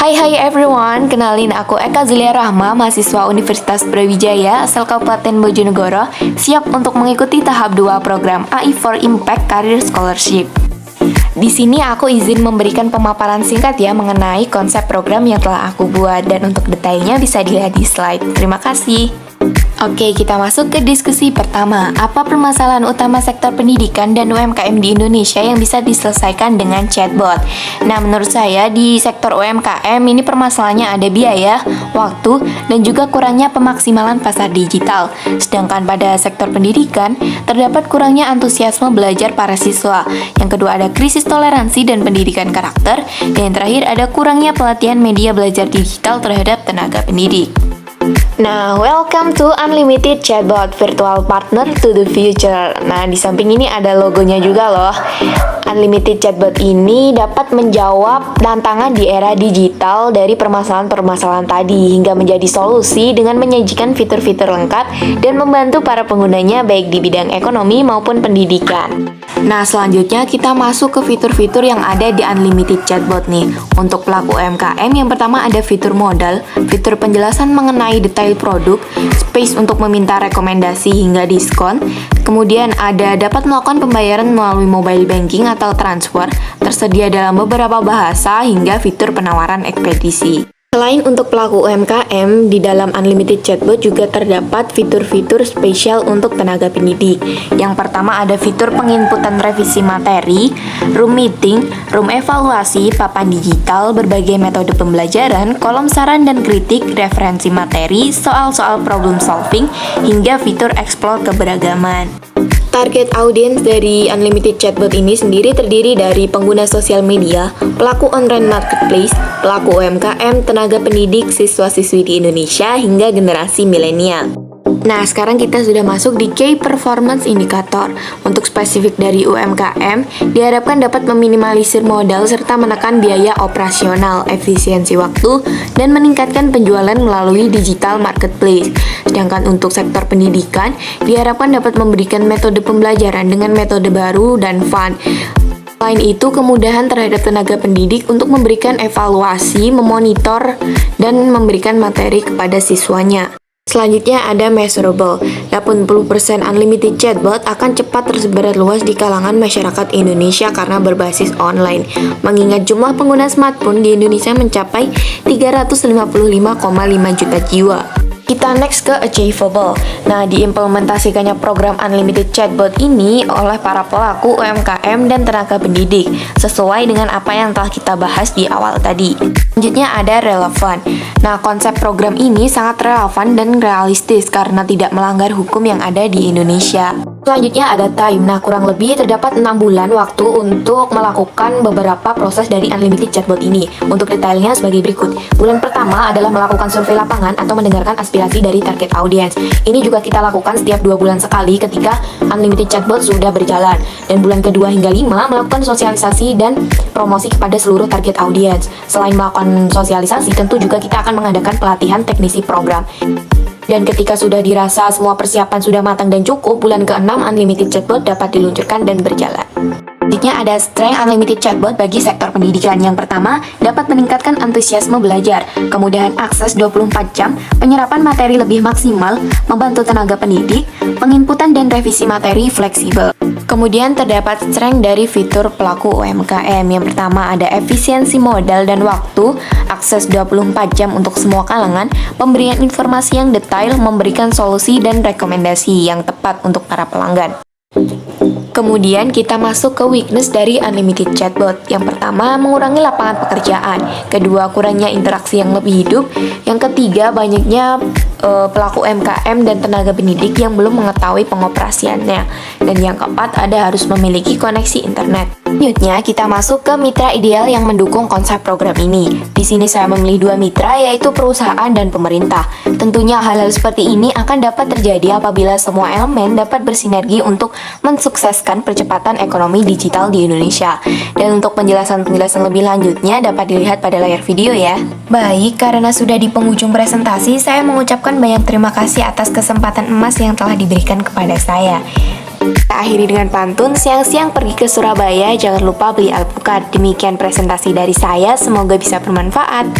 Hai everyone, kenalin aku Eka Zulia Rahma, mahasiswa Universitas Brawijaya asal Kabupaten Bojonegoro, siap untuk mengikuti tahap 2 program AI for Impact Career Scholarship. Di sini aku izin memberikan pemaparan singkat ya mengenai konsep program yang telah aku buat, dan untuk detailnya bisa dilihat di slide. Terima kasih. Oke, kita masuk ke diskusi pertama. Apa permasalahan utama sektor pendidikan dan UMKM di Indonesia yang bisa diselesaikan dengan chatbot? Nah, menurut saya di sektor UMKM ini permasalahannya ada biaya, waktu, dan juga kurangnya pemaksimalan pasar digital. Sedangkan pada sektor pendidikan, terdapat kurangnya antusiasme belajar para siswa. Yang kedua ada krisis toleransi dan pendidikan karakter. Dan yang terakhir ada kurangnya pelatihan media belajar digital terhadap tenaga pendidik. Nah, welcome to Unlimited Chatbot Virtual Partner to the Future. Nah, di samping ini ada logonya juga loh. Unlimited Chatbot ini dapat menjawab tantangan di era digital dari permasalahan-permasalahan tadi hingga menjadi solusi dengan menyajikan fitur-fitur lengkap dan membantu para penggunanya baik di bidang ekonomi maupun pendidikan. Nah, selanjutnya kita masuk ke fitur-fitur yang ada di Unlimited Chatbot nih. Untuk pelaku UMKM, yang pertama ada fitur modal, fitur penjelasan mengenai detail produk, space untuk meminta rekomendasi hingga diskon. Kemudian ada dapat melakukan pembayaran melalui mobile banking atau transfer, tersedia dalam beberapa bahasa hingga fitur penawaran ekspedisi. Selain untuk pelaku UMKM, di dalam Unlimited Chatbot juga terdapat fitur-fitur spesial untuk tenaga pendidik. Yang pertama ada fitur penginputan revisi materi, room meeting, room evaluasi, papan digital, berbagai metode pembelajaran, kolom saran dan kritik, referensi materi, soal-soal problem solving, hingga fitur explore keberagaman. Target audiens dari Unlimited Chatbot ini sendiri terdiri dari pengguna sosial media, pelaku online marketplace, pelaku UMKM, tenaga pendidik, siswa-siswi di Indonesia, hingga generasi milenial. Nah, sekarang kita sudah masuk di Key Performance Indicator. Untuk spesifik dari UMKM, diharapkan dapat meminimalisir modal serta menekan biaya operasional, efisiensi waktu, dan meningkatkan penjualan melalui digital marketplace. Sedangkan untuk sektor pendidikan, diharapkan dapat memberikan metode pembelajaran dengan metode baru dan fun. Selain itu, kemudahan terhadap tenaga pendidik untuk memberikan evaluasi, memonitor, dan memberikan materi kepada siswanya. Selanjutnya ada measurable. 80% Unlimited Chatbot akan cepat tersebar luas di kalangan masyarakat Indonesia karena berbasis online. Mengingat jumlah pengguna smartphone di Indonesia mencapai 355,5 juta jiwa. Kita next ke achievable. Nah, diimplementasikannya program Unlimited Chatbot ini oleh para pelaku UMKM dan tenaga pendidik, sesuai dengan apa yang telah kita bahas di awal tadi. Selanjutnya ada relevan. Nah, konsep program ini sangat relevan dan realistis karena tidak melanggar hukum yang ada di Indonesia. Selanjutnya ada time. Nah, kurang lebih terdapat 6 bulan waktu untuk melakukan beberapa proses dari Unlimited Chatbot ini. Untuk detailnya sebagai berikut. Bulan pertama adalah melakukan survei lapangan atau mendengarkan aspirasi dari target audiens. Ini juga kita lakukan setiap 2 bulan sekali ketika Unlimited Chatbot sudah berjalan. Dan bulan kedua hingga 5 melakukan sosialisasi dan promosi kepada seluruh target audiens. Selain melakukan sosialisasi, tentu juga kita akan mengadakan pelatihan teknisi program. Dan ketika sudah dirasa semua persiapan sudah matang dan cukup, bulan ke-6 Unlimited Chatbot dapat diluncurkan dan berjalan. Selanjutnya ada strength Unlimited Chatbot bagi sektor pendidikan. Yang pertama, dapat meningkatkan antusiasme belajar, kemudahan akses 24 jam, penyerapan materi lebih maksimal, membantu tenaga pendidik, penginputan dan revisi materi fleksibel. Kemudian terdapat strength dari fitur pelaku UMKM. Yang pertama ada efisiensi modal dan waktu, akses 24 jam untuk semua kalangan, pemberian informasi yang detail, memberikan solusi dan rekomendasi yang tepat untuk para pelanggan. Kemudian kita masuk ke weakness dari Unlimited Chatbot. Yang pertama, mengurangi lapangan pekerjaan. Kedua, kurangnya interaksi yang lebih hidup. Yang ketiga, banyaknya pelaku UMKM dan tenaga pendidik yang belum mengetahui pengoperasiannya. Dan yang keempat, ada harus memiliki koneksi internet. Selanjutnya, kita masuk ke mitra ideal yang mendukung konsep program ini. Di sini saya memilih 2 mitra, yaitu perusahaan dan pemerintah. Tentunya hal-hal seperti ini akan dapat terjadi apabila semua elemen dapat bersinergi untuk mensukseskan percepatan ekonomi digital di Indonesia. Dan untuk penjelasan-penjelasan lebih lanjutnya dapat dilihat pada layar video ya. Baik, karena sudah di penghujung presentasi, saya mengucapkan banyak terima kasih atas kesempatan emas yang telah diberikan kepada saya. Kita akhiri dengan pantun, siang-siang pergi ke Surabaya, jangan lupa beli alpukat. Demikian presentasi dari saya, semoga bisa bermanfaat.